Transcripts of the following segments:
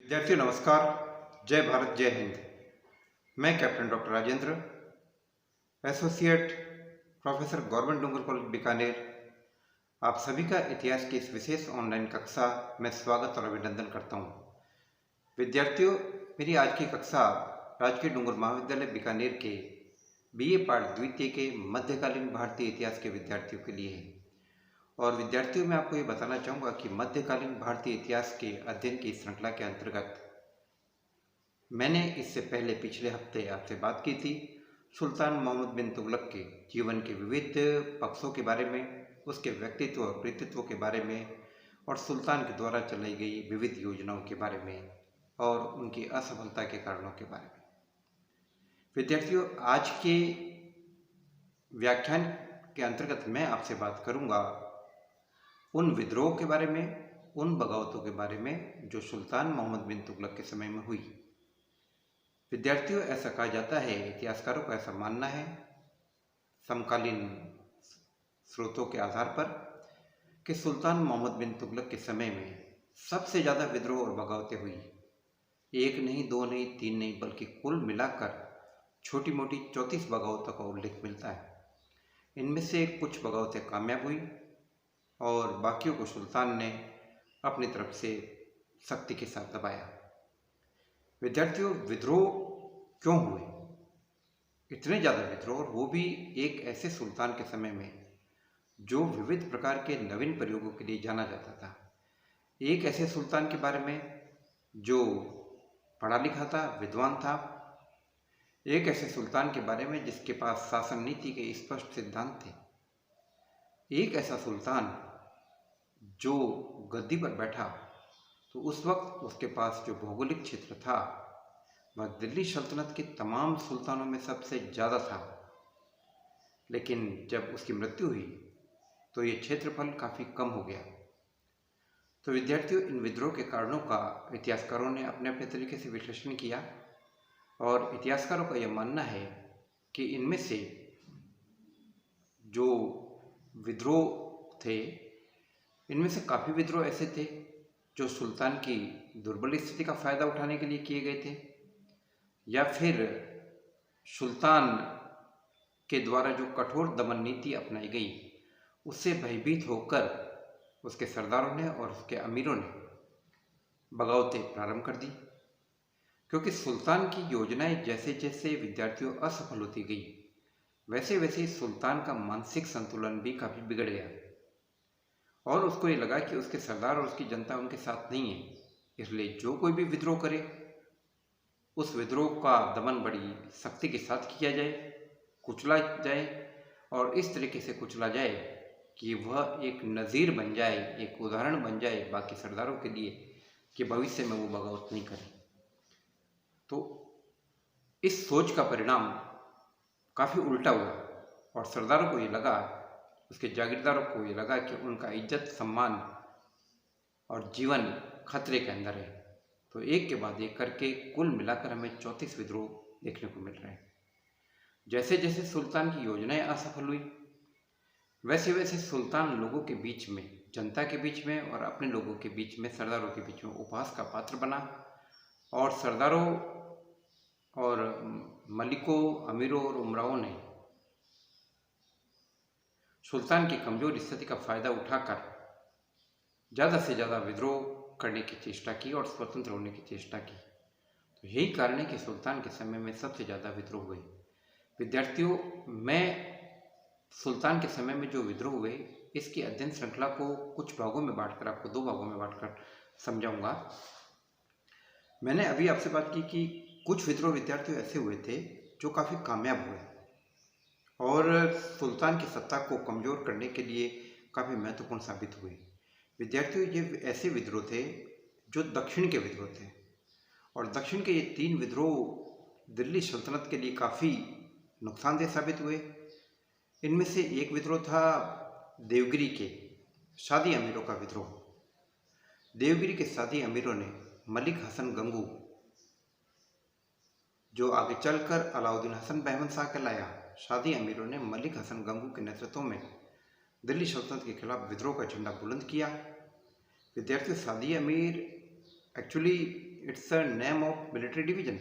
विद्यार्थियों नमस्कार। जय भारत जय हिंद। मैं captain doctor Rajendra, associate professor government Doongar college Bikaner, आप सभी का इतिहास की इस विशेष ऑनलाइन कक्षा में स्वागत और अभिनंदन करता हूं। विद्यार्थियों, मेरी आज की कक्षा राजकीय डूंगर महाविद्यालय बीकानेर के बीए पाठ द्वितीय के मध्यकालीन भारतीय इतिहास के विद्यार्थियों के लिए है। और विद्यार्थियों, मैं आपको ये बताना चाहूँगा कि मध्यकालीन भारतीय इतिहास के अध्ययन की श्रृंखला के अंतर्गत मैंने इससे पहले पिछले हफ्ते आपसे बात की थी सुल्तान मोहम्मद बिन तुगलक के जीवन के विविध पक्षों के बारे में, उसके व्यक्तित्व और कृतित्व के बारे में, और सुल्तान के द्वारा चलाई गई विविध योजनाओं के बारे में और उनकी असफलता के कारणों के बारे में। विद्यार्थियों, आज के व्याख्यान के अंतर्गत मैं आपसे बात करूंगा उन विद्रोह के बारे में, उन बगावतों के बारे में जो सुल्तान मोहम्मद बिन तुगलक के समय में हुई। विद्यार्थियों, ऐसा कहा जाता है, इतिहासकारों का ऐसा मानना है समकालीन स्रोतों के आधार पर कि सुल्तान मोहम्मद बिन तुगलक के समय में सबसे ज़्यादा विद्रोह और बगावतें हुई। एक नहीं, दो नहीं, तीन नहीं, बल्कि कुल मिलाकर छोटी मोटी 34 बगावतों का उल्लेख मिलता है। इनमें से कुछ बगावतें कामयाब हुई और बाकियों को सुल्तान ने अपनी तरफ से सख्ती के साथ दबाया। विद्यार्थियों, विद्रोह क्यों हुए? इतने ज़्यादा विद्रोह, और वो भी एक ऐसे सुल्तान के समय में जो विविध प्रकार के नवीन प्रयोगों के लिए जाना जाता था। एक ऐसे सुल्तान के बारे में जो पढ़ा लिखा था, विद्वान था। एक ऐसे सुल्तान के बारे में जिसके पास शासन नीति के स्पष्ट सिद्धांत थे। एक ऐसा सुल्तान जो गद्दी पर बैठा तो उस वक्त उसके पास जो भौगोलिक क्षेत्र था वह दिल्ली सल्तनत के तमाम सुल्तानों में सबसे ज़्यादा था। लेकिन जब उसकी मृत्यु हुई तो ये क्षेत्रफल काफ़ी कम हो गया। तो विद्यार्थियों, इन विद्रोह के कारणों का इतिहासकारों ने अपने अपने तरीके से विश्लेषण किया और इतिहासकारों का यह मानना है कि इनमें से जो विद्रोह थे, इनमें से काफ़ी विद्रोह ऐसे थे जो सुल्तान की दुर्बल स्थिति का फायदा उठाने के लिए किए गए थे, या फिर सुल्तान के द्वारा जो कठोर दमन नीति अपनाई गई उससे भयभीत होकर उसके सरदारों ने और उसके अमीरों ने बगावतें प्रारंभ कर दी। क्योंकि सुल्तान की योजनाएं जैसे जैसे विद्यार्थियों असफल होती गई, वैसे वैसे सुल्तान का मानसिक संतुलन भी काफ़ी बिगड़ गया और उसको ये लगा कि उसके सरदार और उसकी जनता उनके साथ नहीं है, इसलिए जो कोई भी विद्रोह करे उस विद्रोह का दमन बड़ी सख्ती के साथ किया जाए, कुचला जाए, और इस तरीके से कुचला जाए कि वह एक नज़ीर बन जाए, एक उदाहरण बन जाए बाकी सरदारों के लिए कि भविष्य में वो बगावत नहीं करें। तो इस सोच का परिणाम काफ़ी उल्टा हुआ और सरदारों को ये लगा, उसके जागीरदारों को ये लगा कि उनका इज्जत, सम्मान और जीवन खतरे के अंदर है। तो एक के बाद एक करके कुल मिलाकर हमें 34 विद्रोह देखने को मिल रहे हैं। जैसे जैसे सुल्तान की योजनाएं असफल हुई, वैसे वैसे सुल्तान लोगों के बीच में, जनता के बीच में और अपने लोगों के बीच में, सरदारों के बीच में उपहास का पात्र बना और सरदारों और मलिकों, अमीरों और उमराओं ने सुल्तान की कमजोर स्थिति का फायदा उठाकर ज़्यादा से ज़्यादा विद्रोह करने की चेष्टा की और स्वतंत्र होने की चेष्टा की। तो यही कारण है कि सुल्तान के समय में सबसे ज़्यादा विद्रोह हुए। विद्यार्थियों, मैं सुल्तान के समय में जो विद्रोह हुए इसकी अध्ययन श्रृंखला को कुछ भागों में बांटकर, आपको 2 भागों में बांटकर समझाऊंगा। मैंने अभी आपसे बात की कि कुछ विद्रोह विद्यार्थियों ऐसे हुए थे जो काफ़ी कामयाब हुए और सुल्तान की सत्ता को कमज़ोर करने के लिए काफ़ी महत्वपूर्ण साबित हुए। विद्यार्थियों, ये ऐसे विद्रोह थे जो दक्षिण के विद्रोह थे और दक्षिण के ये 3 विद्रोह दिल्ली सल्तनत के लिए काफ़ी नुकसानदेह साबित हुए। इनमें से एक विद्रोह था देवगिरी के सादी अमीरों का विद्रोह। देवगिरी के सादी अमीरों ने मलिक हसन गंगू, जो आगे चलकर अलाउद्दीन हसन बहमन शाह कहलाया, सादी अमीरों ने मलिक हसन गंगू के नेतृत्व में दिल्ली सल्तनत के खिलाफ विद्रोह का झंडा बुलंद किया। विद्यार्थियों, सादी अमीर actually it's a name of military division.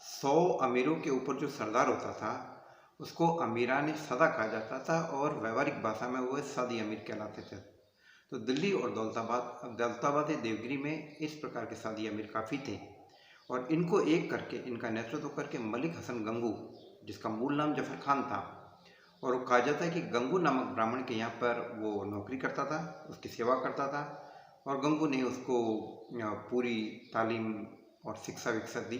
100 अमीरों के ऊपर जो सरदार होता था उसको अमीरान सदा कहा जाता था और व्यवहारिक भाषा में वो सादी अमीर कहलाते थे। तो दिल्ली और दौलताबाद देवगिरी में इस प्रकार के सादी अमीर काफ़ी थे और इनको एक करके, इनका नेतृत्व करके मलिक हसन गंगू, जिसका मूल नाम जफर खान था, और वो कहा जाता है कि गंगू नामक ब्राह्मण के यहाँ पर वो नौकरी करता था, उसकी सेवा करता था और गंगू ने उसको पूरी तालीम और शिक्षा विक्षा दी,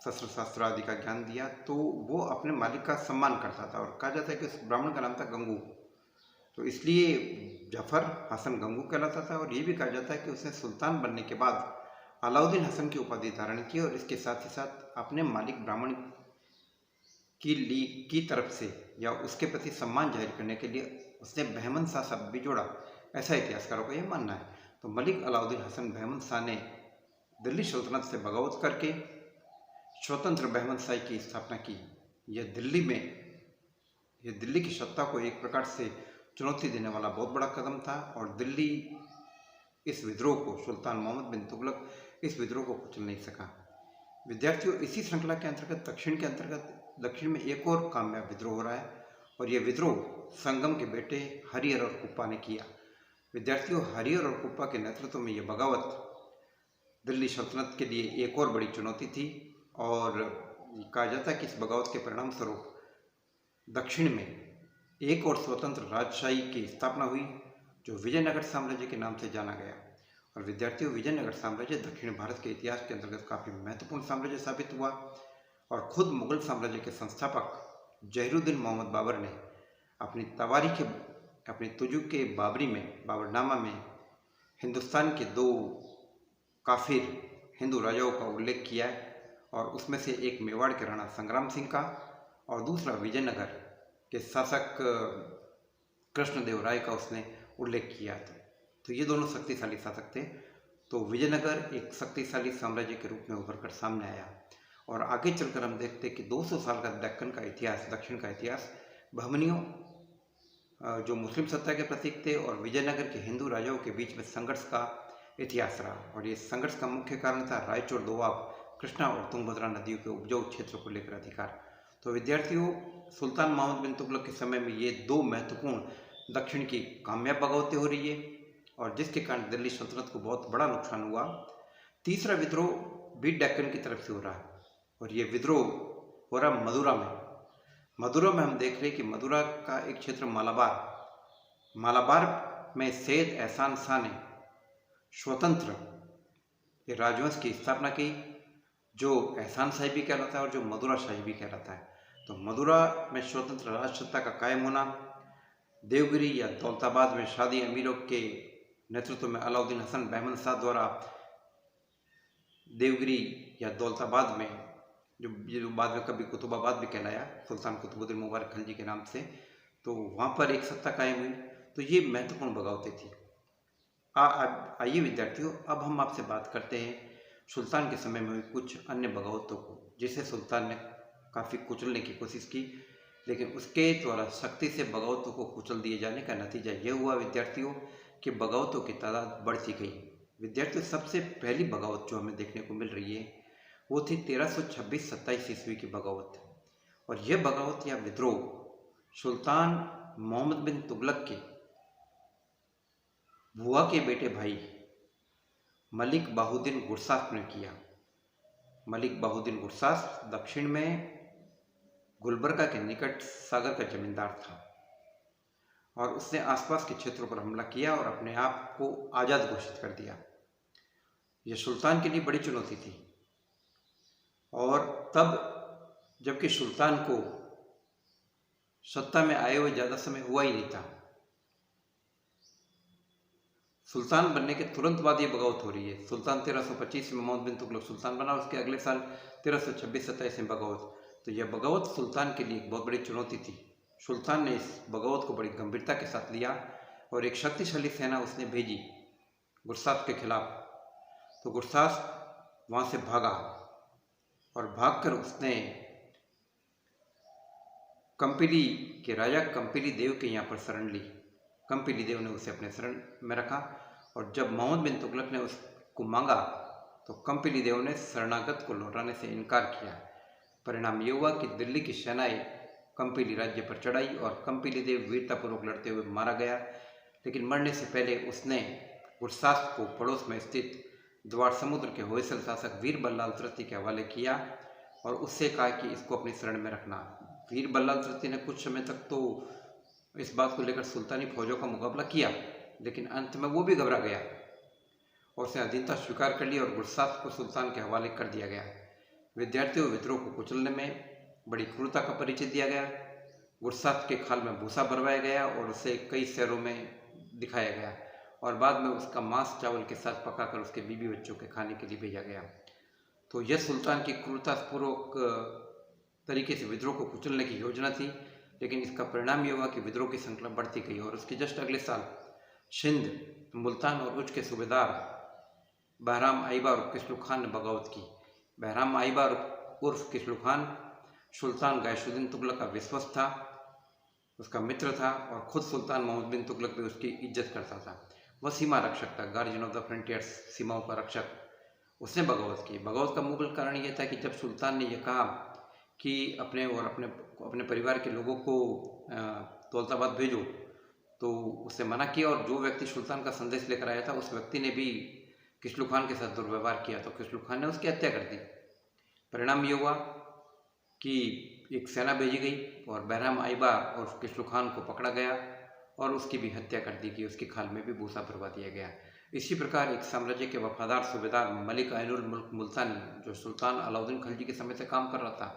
शस्त्र शास्त्र आदि का ज्ञान दिया। तो वो अपने मालिक का सम्मान करता था और कहा जाता है कि उस ब्राह्मण का नाम था गंगू, तो इसलिए जफर हसन गंगू कहलाता था। और ये भी कहा जाता है कि उसने सुल्तान बनने के बाद अलाउद्दीन हसन की उपाधि धारण की और इसके साथ ही साथ अपने मालिक ब्राह्मण की तरफ से या उसके प्रति सम्मान जाहिर करने के लिए उसने बहमन शाह शब्द भी जोड़ा, ऐसा इतिहासकारों का यह मानना है। तो मलिक अलाउद्दीन हसन बहमन शाह ने दिल्ली सल्तनत से बगावत करके स्वतंत्र बहमन शाही की स्थापना की। यह दिल्ली की सत्ता को एक प्रकार से चुनौती देने वाला बहुत बड़ा कदम था और दिल्ली इस विद्रोह को, सुल्तान मोहम्मद बिन तुगलक इस विद्रोह को कुचल नहीं सका। विद्यार्थियों, इसी श्रृंखला के अंतर्गत दक्षिण में एक और कामयाब विद्रोह हो रहा है और यह विद्रोह संगम के बेटे हरिहर और कुप्पा ने किया। विद्यार्थियों, हरिहर और कुप्पा के नेतृत्व में यह बगावत दिल्ली सल्तनत के लिए एक और बड़ी चुनौती थी और कहा जाता है कि इस बगावत के परिणाम स्वरूप दक्षिण में एक और स्वतंत्र राजशाही की स्थापना हुई जो विजयनगर साम्राज्य के नाम से जाना गया। और विद्यार्थियों, विजयनगर साम्राज्य दक्षिण भारत के इतिहास के अंतर्गत काफ़ी महत्वपूर्ण साम्राज्य साबित हुआ और खुद मुगल साम्राज्य के संस्थापक जहीरुद्दीन मोहम्मद बाबर ने अपनी तुजुक बाबरनामा में हिंदुस्तान के 2 काफिर हिंदू राजाओं का उल्लेख किया है और उसमें से एक मेवाड़ के राणा संग्राम सिंह का और दूसरा विजयनगर के शासक कृष्णदेव राय का उसने उल्लेख किया था। तो ये दोनों शक्तिशाली शासक थे। तो विजयनगर एक शक्तिशाली साम्राज्य के रूप में उभर कर सामने आया और आगे चलकर हम देखते कि 200 साल का दक्षिण का इतिहास बहमनियों जो मुस्लिम सत्ता के प्रतीक थे और विजयनगर के हिंदू राजाओं के बीच में संघर्ष का इतिहास रहा। और ये संघर्ष का मुख्य कारण था रायचूर दोआब, कृष्णा और तुंगभद्रा नदियों के उपजाऊ क्षेत्रों को लेकर अधिकार। तो विद्यार्थियों, सुल्तान मोहम्मद बिन तुगलक के समय में ये 2 महत्वपूर्ण दक्षिण की कामयाब बगावतें हो रही है और जिसके कारण दिल्ली सल्तनत को बहुत बड़ा नुकसान हुआ। तीसरा विद्रोह भी डेक्कन की तरफ से हो रहा है और ये विद्रोह हो रहा मदुरा में हम देख रहे हैं कि मदुरा का एक क्षेत्र मालाबार में सैयद एहसान शाह ने स्वतंत्र राजवंश की स्थापना की जो एहसान शाही भी कहलाता है और जो मदुरा शाही भी कहलाता है। तो मदुरा में स्वतंत्र राज सत्ता का कायम होना, देवगिरी या दौलताबाद में शादी अमीरों के नेतृत्व में अलाउद्दीन हसन बहमन शाह द्वारा देवगिरी या दौलताबाद में जो बाद में कभी कुतुबाबाद भी कहलाया सुल्तान कुतुबुद्दीन मुबारक खलजी के नाम से, तो वहाँ पर एक सत्ता कायम हुई। तो ये महत्वपूर्ण बगावतें थी। आइए विद्यार्थियों, अब हम आपसे बात करते हैं सुल्तान के समय में हुई कुछ अन्य बगावतों को जिसे सुल्तान ने काफ़ी कुचलने की कोशिश की, लेकिन उसके द्वारा सख्ती से बगावतों को कुचल दिए जाने का नतीजा यह हुआ विद्यार्थियों कि बगावतों की तादाद बढ़ती गई। विद्यार्थियों, सबसे पहली बगावत जो हमें देखने को मिल रही है वो थी 1326-27 ईस्वी की बगावत। और यह बगावत या विद्रोह सुल्तान मोहम्मद बिन तुगलक के बुआ के बेटे भाई मलिक बाहुद्दीन गुरसास ने किया। मलिक बाहुद्दीन गुरसास दक्षिण में गुलबर्गा के निकट सागर का जमींदार था और उसने आसपास के क्षेत्रों पर हमला किया और अपने आप को आज़ाद घोषित कर दिया। यह सुल्तान के लिए बड़ी चुनौती थी और तब जबकि सुल्तान को सत्ता में आए हुए ज़्यादा समय हुआ ही नहीं था, सुल्तान बनने के तुरंत बाद ये बगावत हो रही है। सुल्तान 1325 में मोहम्मद बिन तुगलक सुल्तान बना, उसके अगले साल 1326-27 में बगावत। तो यह बगावत सुल्तान के लिए एक बहुत बड़ी चुनौती थी। सुल्तान ने इस बगावत को बड़ी गंभीरता के साथ लिया और एक शक्तिशाली सेना उसने भेजी गुरसास के खिलाफ। तो गुरसास वहाँ से भागा और भागकर उसने कंपिली के राजा कंपिली देव के यहाँ पर शरण ली। कंपिली देव ने उसे अपने शरण में रखा और जब मोहम्मद बिन तुगलक ने उसको मांगा तो कंपिली देव ने शरणागत को लौटाने से इनकार किया। परिणाम ये हुआ कि दिल्ली की सेनाएं कंपिली राज्य पर चढ़ाई और कंपिली देव वीरतापूर्वक लड़ते हुए मारा गया। लेकिन मरने से पहले उसने गुरसास्त को पड़ोस में स्थित द्वार समुद्र के होयसल शासक वीर बल्लाल तृतीय के हवाले किया और उससे कहा कि इसको अपनी शरण में रखना। वीर बल्लाल तृतीय ने कुछ समय तक तो इस बात को लेकर सुल्तानी फौजों का मुकाबला किया, लेकिन अंत में वो भी घबरा गया और उसने अधीनता स्वीकार कर ली और गुरसास्त को सुल्तान के हवाले कर दिया गया। विद्यार्थियों विद्रोह को कुचलने में बड़ी क्रूरता का परिचय दिया गया। गुरसास्त के खाल में भूसा भरवाया गया और उसे कई शहरों में दिखाया गया और बाद में उसका मांस चावल के साथ पकाकर उसके बीबी बच्चों के खाने के लिए भेजा गया। तो यह सुल्तान की क्रूरतापूर्वक तरीके से विद्रोह को कुचलने की योजना थी, लेकिन इसका परिणाम यह हुआ कि विद्रोह की संख्या बढ़ती गई और उसके जस्ट अगले साल सिंध, मुल्तान और उच्च के सूबेदार बहराम आइबार उर्फ किसलू खान ने बगावत की। बहराम आइबार उर्फ किसलू खान सुल्तान गयासुद्दीन तुगलक का विश्वस्त था, उसका मित्र था और खुद सुल्तान मोहम्मद बिन तुगलक भी उसकी इज्जत करता था। वह सीमा रक्षक था, गार्जियन ऑफ द फ्रंटियर्स, सीमाओं का रक्षक। उसने बगावत की। बगावत का मूल कारण यह था कि जब सुल्तान ने यह कहा कि अपने परिवार के लोगों को दौलताबाद भेजो, तो उसने मना किया और जो व्यक्ति सुल्तान का संदेश लेकर आया था उस व्यक्ति ने भी किसलू खान के साथ दुर्व्यवहार किया, तो किसलू खान ने उसकी हत्या कर दी। परिणाम ये हुआ कि एक सेना भेजी गई और बहराम आइबा और किसलू खान को पकड़ा गया और उसकी भी हत्या कर दी गई, उसकी खाल में भी भूसा भरवा दिया गया। इसी प्रकार एक साम्राज्य के वफादार सूबेदार मलिक आइनुल मुल्क मुल्तानी, जो सुल्तान अलाउद्दीन खिलजी के समय से काम कर रहा था,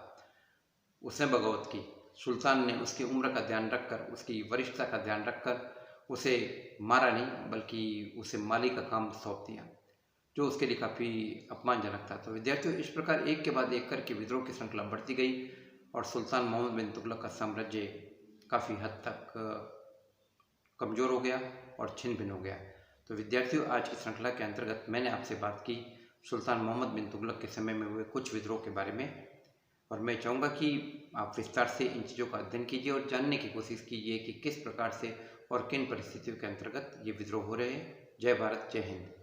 उसने बगावत की। सुल्तान ने उसकी उम्र का ध्यान रखकर, उसकी वरिष्ठता का ध्यान रखकर उसे मारा नहीं, बल्कि उसे माली का काम सौंप दिया, जो उसके लिए काफ़ी अपमानजनक था। तो विद्यार्थियों, इस प्रकार एक के बाद एक करके विद्रोह की श्रृंखला बढ़ती गई और सुल्तान मोहम्मद बिन तुगलक का साम्राज्य काफ़ी हद तक कमज़ोर हो गया और छिन्न भिन्न हो गया। तो विद्यार्थियों, आज की श्रृंखला के अंतर्गत मैंने आपसे बात की सुल्तान मोहम्मद बिन तुगलक के समय में हुए कुछ विद्रोह के बारे में, और मैं चाहूँगा कि आप विस्तार से इन चीज़ों का अध्ययन कीजिए और जानने की कोशिश कीजिए कि किस प्रकार से और किन परिस्थितियों के अंतर्गत ये विद्रोह हो रहे हैं। जय भारत, जय हिंद।